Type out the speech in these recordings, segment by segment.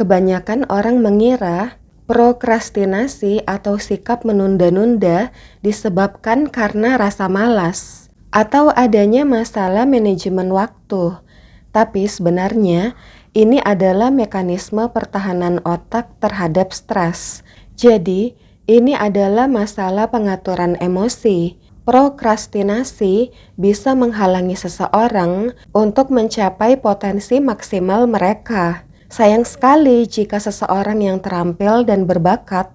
Kebanyakan orang mengira prokrastinasi atau sikap menunda-nunda disebabkan karena rasa malas atau adanya masalah manajemen waktu. Tapi sebenarnya ini adalah mekanisme pertahanan otak terhadap stres. Jadi, ini adalah masalah pengaturan emosi. Prokrastinasi bisa menghalangi seseorang untuk mencapai potensi maksimal mereka. Sayang sekali jika seseorang yang terampil dan berbakat,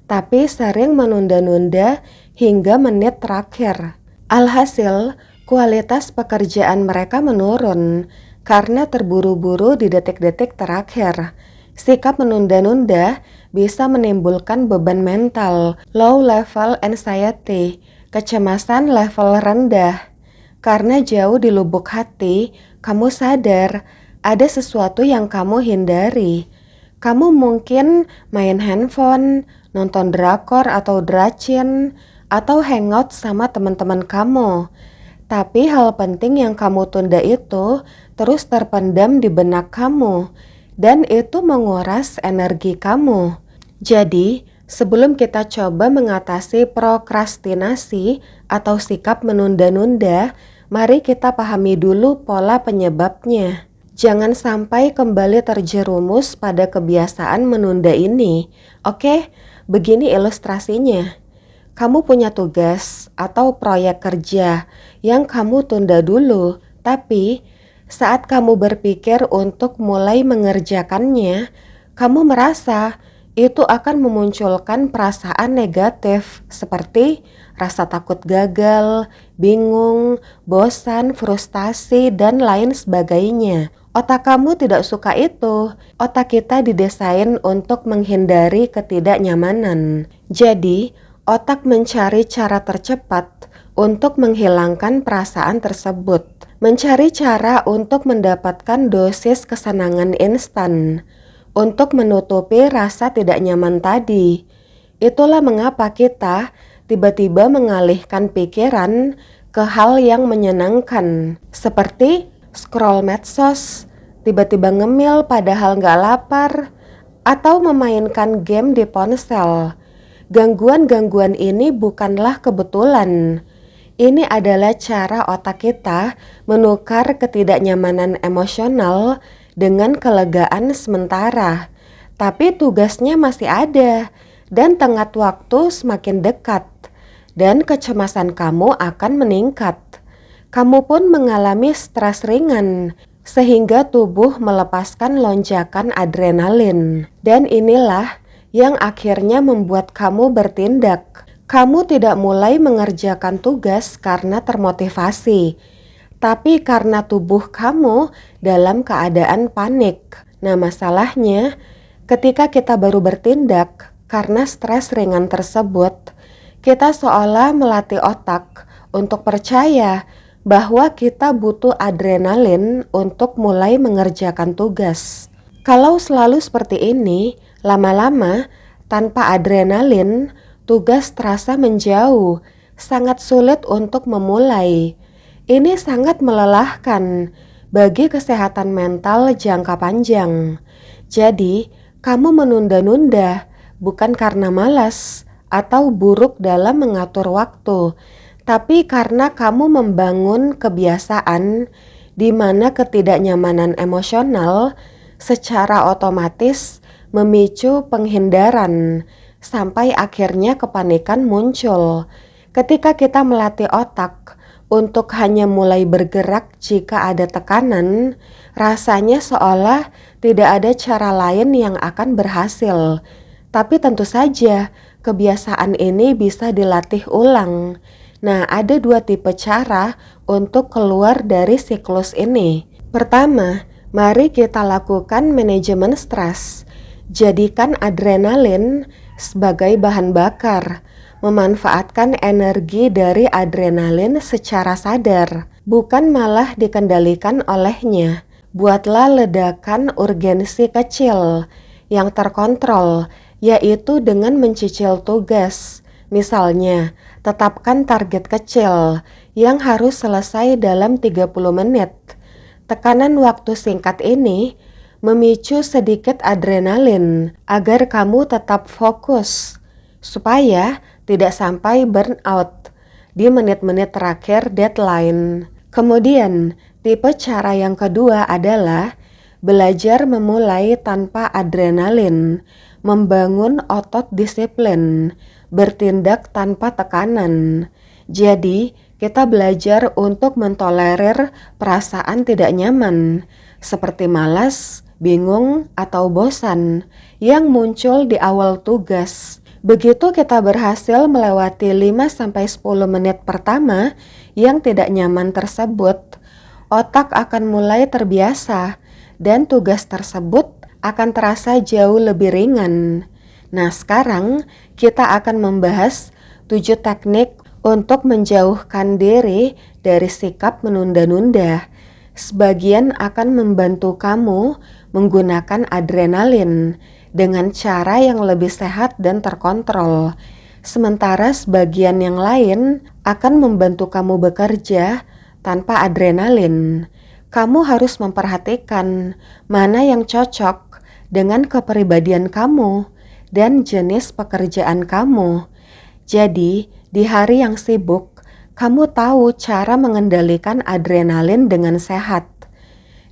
tapi sering menunda-nunda hingga menit terakhir. Alhasil, kualitas pekerjaan mereka menurun karena terburu-buru di detik-detik terakhir. Sikap menunda-nunda bisa menimbulkan beban mental, low level anxiety, kecemasan level rendah. Karena jauh di lubuk hati, kamu sadar ada sesuatu yang kamu hindari. Kamu mungkin main handphone, nonton drakor atau dracin, atau hangout sama teman-teman kamu. Tapi hal penting yang kamu tunda itu terus terpendam di benak kamu, dan itu menguras energi kamu. Jadi, sebelum kita coba mengatasi prokrastinasi atau sikap menunda-nunda, mari kita pahami dulu pola penyebabnya. Jangan sampai kembali terjerumus pada kebiasaan menunda ini. Oke, begini ilustrasinya. Kamu punya tugas atau proyek kerja yang kamu tunda dulu, tapi saat kamu berpikir untuk mulai mengerjakannya, kamu merasa itu akan memunculkan perasaan negatif seperti rasa takut gagal, bingung, bosan, frustasi, dan lain sebagainya. Otak kamu tidak suka itu. Otak kita didesain untuk menghindari ketidaknyamanan. Jadi, otak mencari cara tercepat untuk menghilangkan perasaan tersebut. Mencari cara untuk mendapatkan dosis kesenangan instan. Untuk menutupi rasa tidak nyaman tadi. Itulah mengapa kita tiba-tiba mengalihkan pikiran ke hal yang menyenangkan. Seperti scroll medsos, tiba-tiba ngemil padahal nggak lapar, atau memainkan game di ponsel. Gangguan-gangguan ini bukanlah kebetulan. Ini adalah cara otak kita menukar ketidaknyamanan emosional dengan kelegaan sementara. Tapi tugasnya masih ada, dan tenggat waktu semakin dekat, dan kecemasan kamu akan meningkat. Kamu pun mengalami stres ringan, sehingga tubuh melepaskan lonjakan adrenalin. Dan inilah yang akhirnya membuat kamu bertindak. Kamu tidak mulai mengerjakan tugas karena termotivasi, tapi karena tubuh kamu dalam keadaan panik. Nah, masalahnya ketika kita baru bertindak karena stres ringan tersebut, kita seolah melatih otak untuk percaya bahwa kita butuh adrenalin untuk mulai mengerjakan tugas. Kalau selalu seperti ini, lama-lama tanpa adrenalin, tugas terasa menjauh, sangat sulit untuk memulai. Ini sangat melelahkan bagi kesehatan mental jangka panjang. Jadi, kamu menunda-nunda bukan karena malas atau buruk dalam mengatur waktu, tapi karena kamu membangun kebiasaan di mana ketidaknyamanan emosional secara otomatis memicu penghindaran sampai akhirnya kepanikan muncul. Ketika kita melatih otak untuk hanya mulai bergerak jika ada tekanan, rasanya seolah tidak ada cara lain yang akan berhasil. Tapi tentu saja kebiasaan ini bisa dilatih ulang. Nah, ada dua tipe cara untuk keluar dari siklus ini. Pertama, mari kita lakukan manajemen stres. Jadikan adrenalin sebagai bahan bakar. Memanfaatkan energi dari adrenalin secara sadar, bukan malah dikendalikan olehnya. Buatlah ledakan urgensi kecil yang terkontrol, yaitu dengan mencicil tugas. Misalnya, tetapkan target kecil yang harus selesai dalam 30 menit. Tekanan waktu singkat ini memicu sedikit adrenalin agar kamu tetap fokus, supaya tidak sampai burnout di menit-menit terakhir deadline. Kemudian, tipe cara yang kedua adalah belajar memulai tanpa adrenalin, membangun otot disiplin, bertindak tanpa tekanan. Jadi, kita belajar untuk mentolerir perasaan tidak nyaman, seperti malas, bingung, atau bosan yang muncul di awal tugas. Begitu kita berhasil melewati 5-10 menit pertama yang tidak nyaman tersebut, otak akan mulai terbiasa dan tugas tersebut akan terasa jauh lebih ringan. Nah, sekarang kita akan membahas 7 teknik untuk menjauhkan diri dari sikap menunda-nunda. Sebagian akan membantu kamu menggunakan adrenalin dengan cara yang lebih sehat dan terkontrol. Sementara sebagian yang lain akan membantu kamu bekerja tanpa adrenalin. Kamu harus memperhatikan mana yang cocok dengan kepribadian kamu dan jenis pekerjaan kamu. Jadi, di hari yang sibuk, kamu tahu cara mengendalikan adrenalin dengan sehat.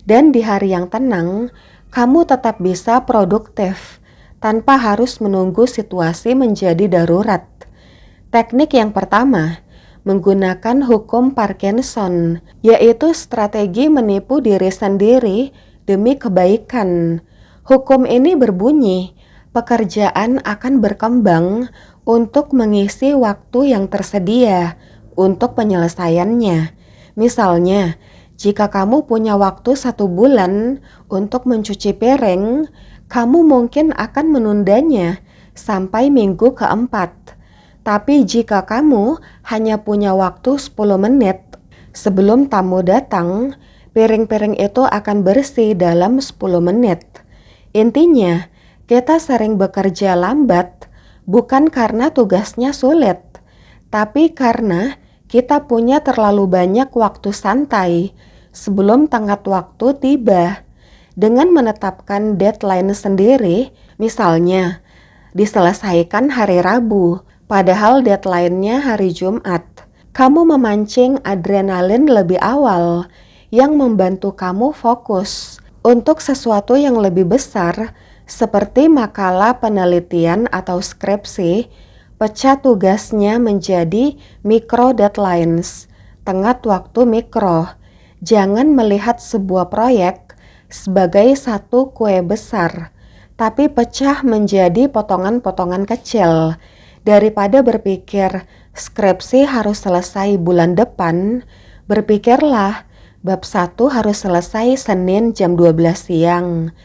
Dan di hari yang tenang, kamu tetap bisa produktif tanpa harus menunggu situasi menjadi darurat. Teknik yang pertama, menggunakan hukum Parkinson, yaitu strategi menipu diri sendiri demi kebaikan. Hukum ini berbunyi, pekerjaan akan berkembang untuk mengisi waktu yang tersedia untuk penyelesaiannya. Misalnya, jika kamu punya waktu 1 bulan untuk mencuci piring, kamu mungkin akan menundanya sampai minggu keempat. Tapi jika kamu hanya punya waktu 10 menit sebelum tamu datang, piring-piring itu akan bersih dalam 10 menit. Intinya, kita sering bekerja lambat bukan karena tugasnya sulit, tapi karena kita punya terlalu banyak waktu santai sebelum tenggat waktu tiba. Dengan menetapkan deadline sendiri, misalnya diselesaikan hari Rabu, padahal deadline-nya hari Jumat, kamu memancing adrenalin lebih awal yang membantu kamu fokus untuk sesuatu yang lebih besar seperti makalah penelitian atau skripsi. Pecah tugasnya menjadi micro deadlines, tenggat waktu mikro. Jangan melihat sebuah proyek sebagai satu kue besar, tapi pecah menjadi potongan-potongan kecil. Daripada berpikir skripsi harus selesai bulan depan, berpikirlah bab 1 harus selesai Senin jam 12 siang.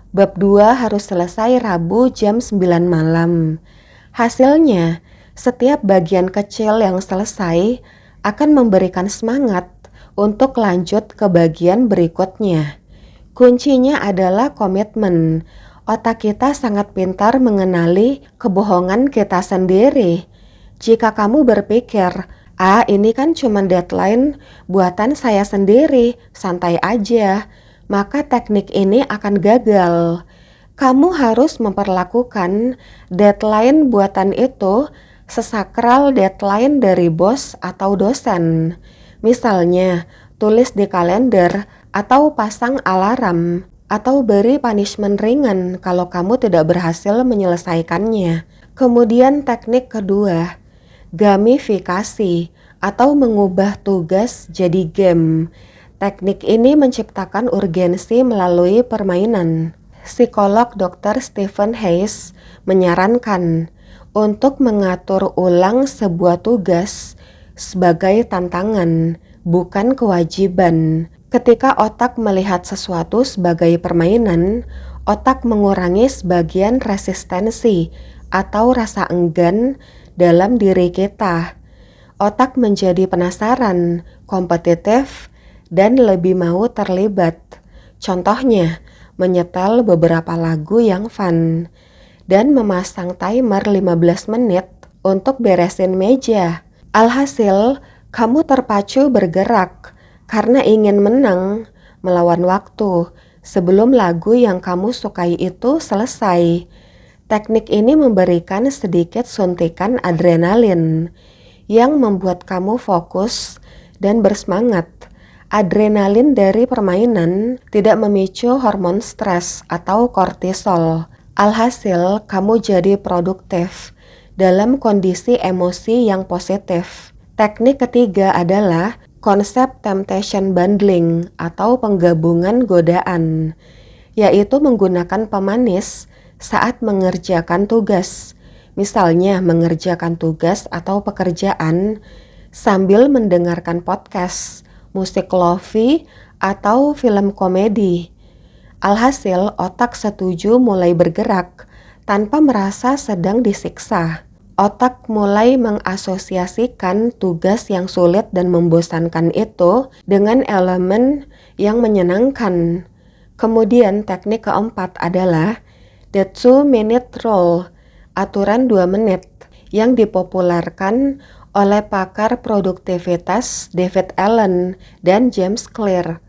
Bab 2 harus selesai Rabu jam 9 malam. Hasilnya, setiap bagian kecil yang selesai akan memberikan semangat untuk lanjut ke bagian berikutnya. Kuncinya adalah komitmen. Otak kita sangat pintar mengenali kebohongan kita sendiri. Jika kamu berpikir, ini kan cuma deadline buatan saya sendiri, santai aja, maka teknik ini akan gagal. Kamu harus memperlakukan deadline buatan itu sesakral deadline dari bos atau dosen. Misalnya, tulis di kalender atau pasang alarm atau beri punishment ringan kalau kamu tidak berhasil menyelesaikannya. Kemudian teknik kedua, gamifikasi atau mengubah tugas jadi game. Teknik ini menciptakan urgensi melalui permainan. Psikolog Dr. Stephen Hayes menyarankan untuk mengatur ulang sebuah tugas sebagai tantangan, bukan kewajiban. Ketika otak melihat sesuatu sebagai permainan, otak mengurangi sebagian resistensi atau rasa enggan dalam diri kita. Otak menjadi penasaran, kompetitif, dan lebih mau terlibat. Contohnya, menyetel beberapa lagu yang fun dan memasang timer 15 menit untuk beresin meja. Alhasil, kamu terpacu bergerak karena ingin menang melawan waktu sebelum lagu yang kamu sukai itu selesai. Teknik ini memberikan sedikit suntikan adrenalin yang membuat kamu fokus dan bersemangat. Adrenalin dari permainan tidak memicu hormon stres atau kortisol. Alhasil, kamu jadi produktif dalam kondisi emosi yang positif. Teknik ketiga adalah konsep temptation bundling atau penggabungan godaan, yaitu menggunakan pemanis saat mengerjakan tugas. Misalnya mengerjakan tugas atau pekerjaan sambil mendengarkan podcast, musik lofi, atau film komedi. Alhasil, otak setuju mulai bergerak tanpa merasa sedang disiksa. Otak mulai mengasosiasikan tugas yang sulit dan membosankan itu dengan elemen yang menyenangkan. Kemudian teknik keempat adalah the 2-minute rule, aturan 2 menit, yang dipopulerkan oleh pakar produktivitas David Allen dan James Clear.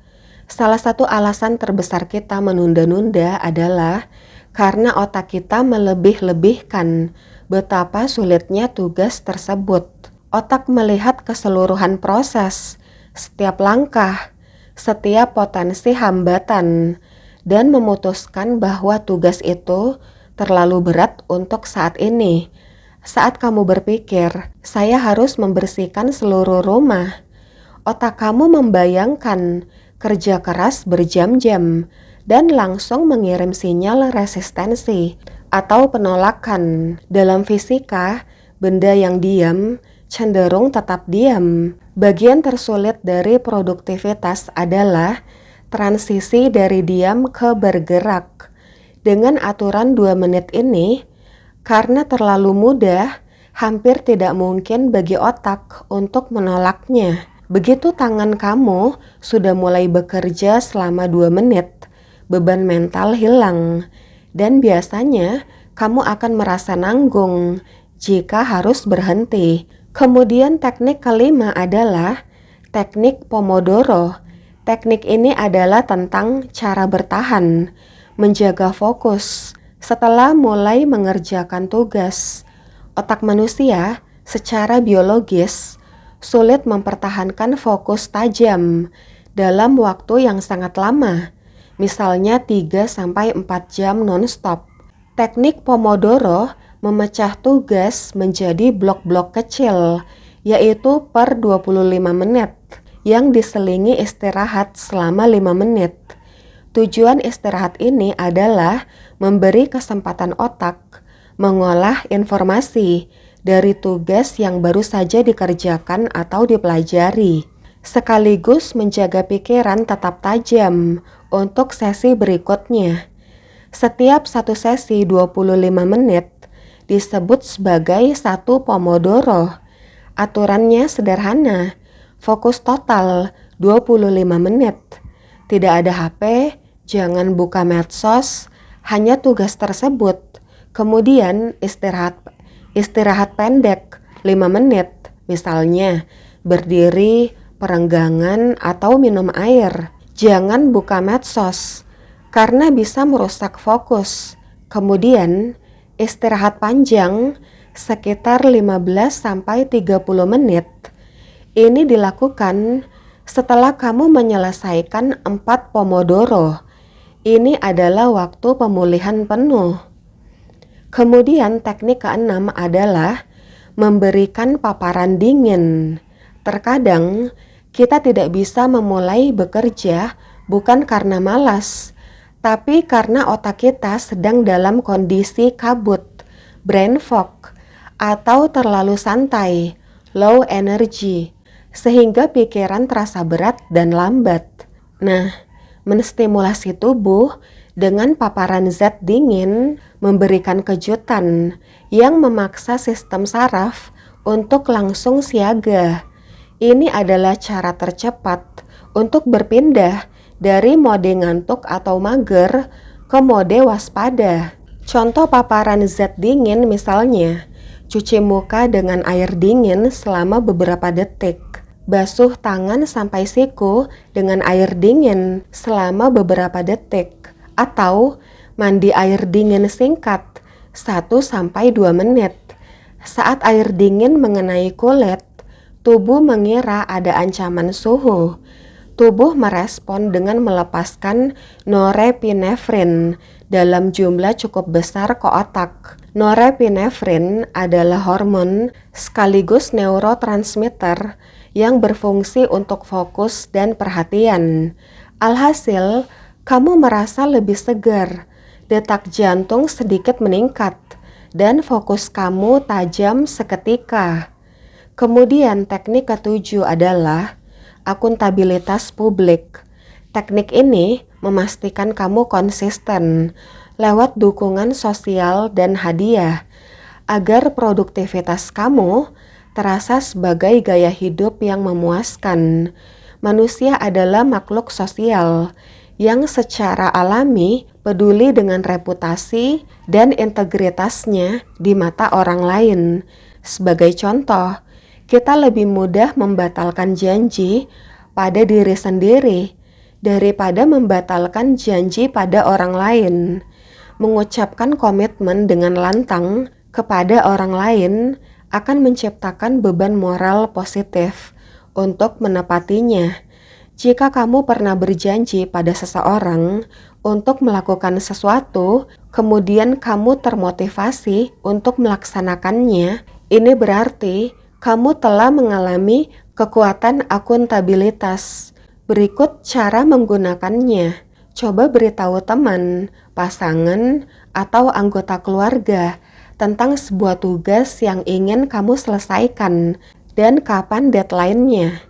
Salah satu alasan terbesar kita menunda-nunda adalah karena otak kita melebih-lebihkan betapa sulitnya tugas tersebut. Otak melihat keseluruhan proses, setiap langkah, setiap potensi hambatan, dan memutuskan bahwa tugas itu terlalu berat untuk saat ini. Saat kamu berpikir, saya harus membersihkan seluruh rumah, otak kamu membayangkan kerja keras berjam-jam dan langsung mengirim sinyal resistensi atau penolakan. Dalam fisika, benda yang diam cenderung tetap diam. Bagian tersulit dari produktivitas adalah transisi dari diam ke bergerak. Dengan aturan 2 menit ini, karena terlalu mudah, hampir tidak mungkin bagi otak untuk menolaknya. Begitu tangan kamu sudah mulai bekerja selama 2 menit, beban mental hilang. Dan biasanya kamu akan merasa nanggung jika harus berhenti. Kemudian teknik kelima adalah teknik Pomodoro. Teknik ini adalah tentang cara bertahan, menjaga fokus setelah mulai mengerjakan tugas. Otak manusia secara biologis sulit mempertahankan fokus tajam dalam waktu yang sangat lama, misalnya 3-4 jam non-stop. Teknik Pomodoro memecah tugas menjadi blok-blok kecil, yaitu per 25 menit, yang diselingi istirahat selama 5 menit. Tujuan istirahat ini adalah memberi kesempatan otak mengolah informasi dari tugas yang baru saja dikerjakan atau dipelajari, sekaligus menjaga pikiran tetap tajam untuk sesi berikutnya. Setiap satu sesi 25 menit disebut sebagai 1 Pomodoro. Aturannya sederhana, fokus total 25 menit. Tidak ada HP, jangan buka medsos, hanya tugas tersebut. Kemudian istirahat pendek 5 menit, misalnya berdiri, perenggangan, atau minum air. Jangan buka medsos, karena bisa merusak fokus. Kemudian istirahat panjang sekitar 15-30 menit. Ini dilakukan setelah kamu menyelesaikan 4 Pomodoro. Ini adalah waktu pemulihan penuh. Kemudian teknik keenam adalah memberikan paparan dingin. Terkadang kita tidak bisa memulai bekerja bukan karena malas, tapi karena otak kita sedang dalam kondisi kabut, brain fog, atau terlalu santai, low energy, sehingga pikiran terasa berat dan lambat. Nah, menstimulasi tubuh dengan paparan zat dingin memberikan kejutan yang memaksa sistem saraf untuk langsung siaga. Ini adalah cara tercepat untuk berpindah dari mode ngantuk atau mager ke mode waspada. Contoh paparan zat dingin misalnya, cuci muka dengan air dingin selama beberapa detik. Basuh tangan sampai siku dengan air dingin selama beberapa detik, atau mandi air dingin singkat 1-2 menit. Saat air dingin mengenai kulit, tubuh mengira ada ancaman suhu. Tubuh merespon dengan melepaskan norepinefrin dalam jumlah cukup besar ke otak. Norepinefrin adalah hormon sekaligus neurotransmitter yang berfungsi untuk fokus dan perhatian. Alhasil, kamu merasa lebih segar, detak jantung sedikit meningkat, dan fokus kamu tajam seketika. Kemudian teknik ketujuh adalah akuntabilitas publik. Teknik ini memastikan kamu konsisten lewat dukungan sosial dan hadiah agar produktivitas kamu terasa sebagai gaya hidup yang memuaskan. Manusia adalah makhluk sosial yang secara alami peduli dengan reputasi dan integritasnya di mata orang lain. Sebagai contoh, kita lebih mudah membatalkan janji pada diri sendiri daripada membatalkan janji pada orang lain. Mengucapkan komitmen dengan lantang kepada orang lain akan menciptakan beban moral positif untuk menepatinya. Jika kamu pernah berjanji pada seseorang untuk melakukan sesuatu, kemudian kamu termotivasi untuk melaksanakannya, ini berarti kamu telah mengalami kekuatan akuntabilitas. Berikut cara menggunakannya. Coba beritahu teman, pasangan, atau anggota keluarga tentang sebuah tugas yang ingin kamu selesaikan dan kapan deadline-nya.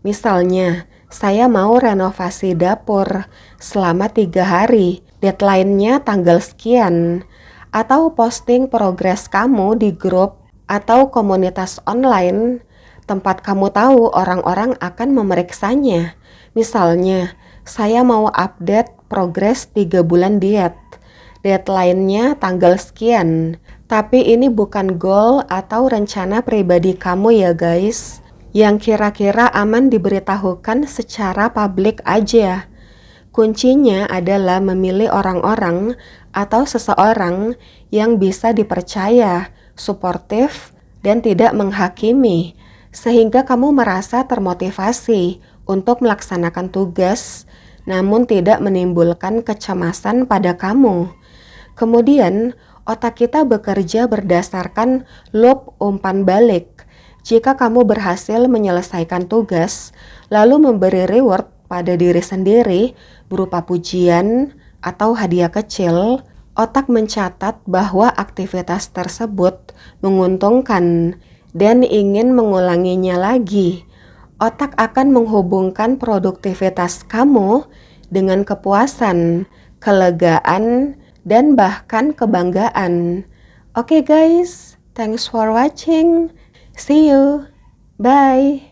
Misalnya, saya mau renovasi dapur selama 3 hari, deadline-nya tanggal sekian. Atau posting progres kamu di grup atau komunitas online, tempat kamu tahu orang-orang akan memeriksanya. Misalnya, saya mau update progres 3 bulan diet. Deadline-nya tanggal sekian. Tapi ini bukan goal atau rencana pribadi kamu ya guys, yang kira-kira aman diberitahukan secara publik aja. Kuncinya adalah memilih orang-orang atau seseorang yang bisa dipercaya, suportif, dan tidak menghakimi, sehingga kamu merasa termotivasi untuk melaksanakan tugas, namun tidak menimbulkan kecemasan pada kamu. Kemudian, otak kita bekerja berdasarkan loop umpan balik. Jika kamu berhasil menyelesaikan tugas, lalu memberi reward pada diri sendiri berupa pujian atau hadiah kecil, otak mencatat bahwa aktivitas tersebut menguntungkan dan ingin mengulanginya lagi. Otak akan menghubungkan produktivitas kamu dengan kepuasan, kelegaan, dan bahkan kebanggaan. Oke guys, thanks for watching. See you. Bye.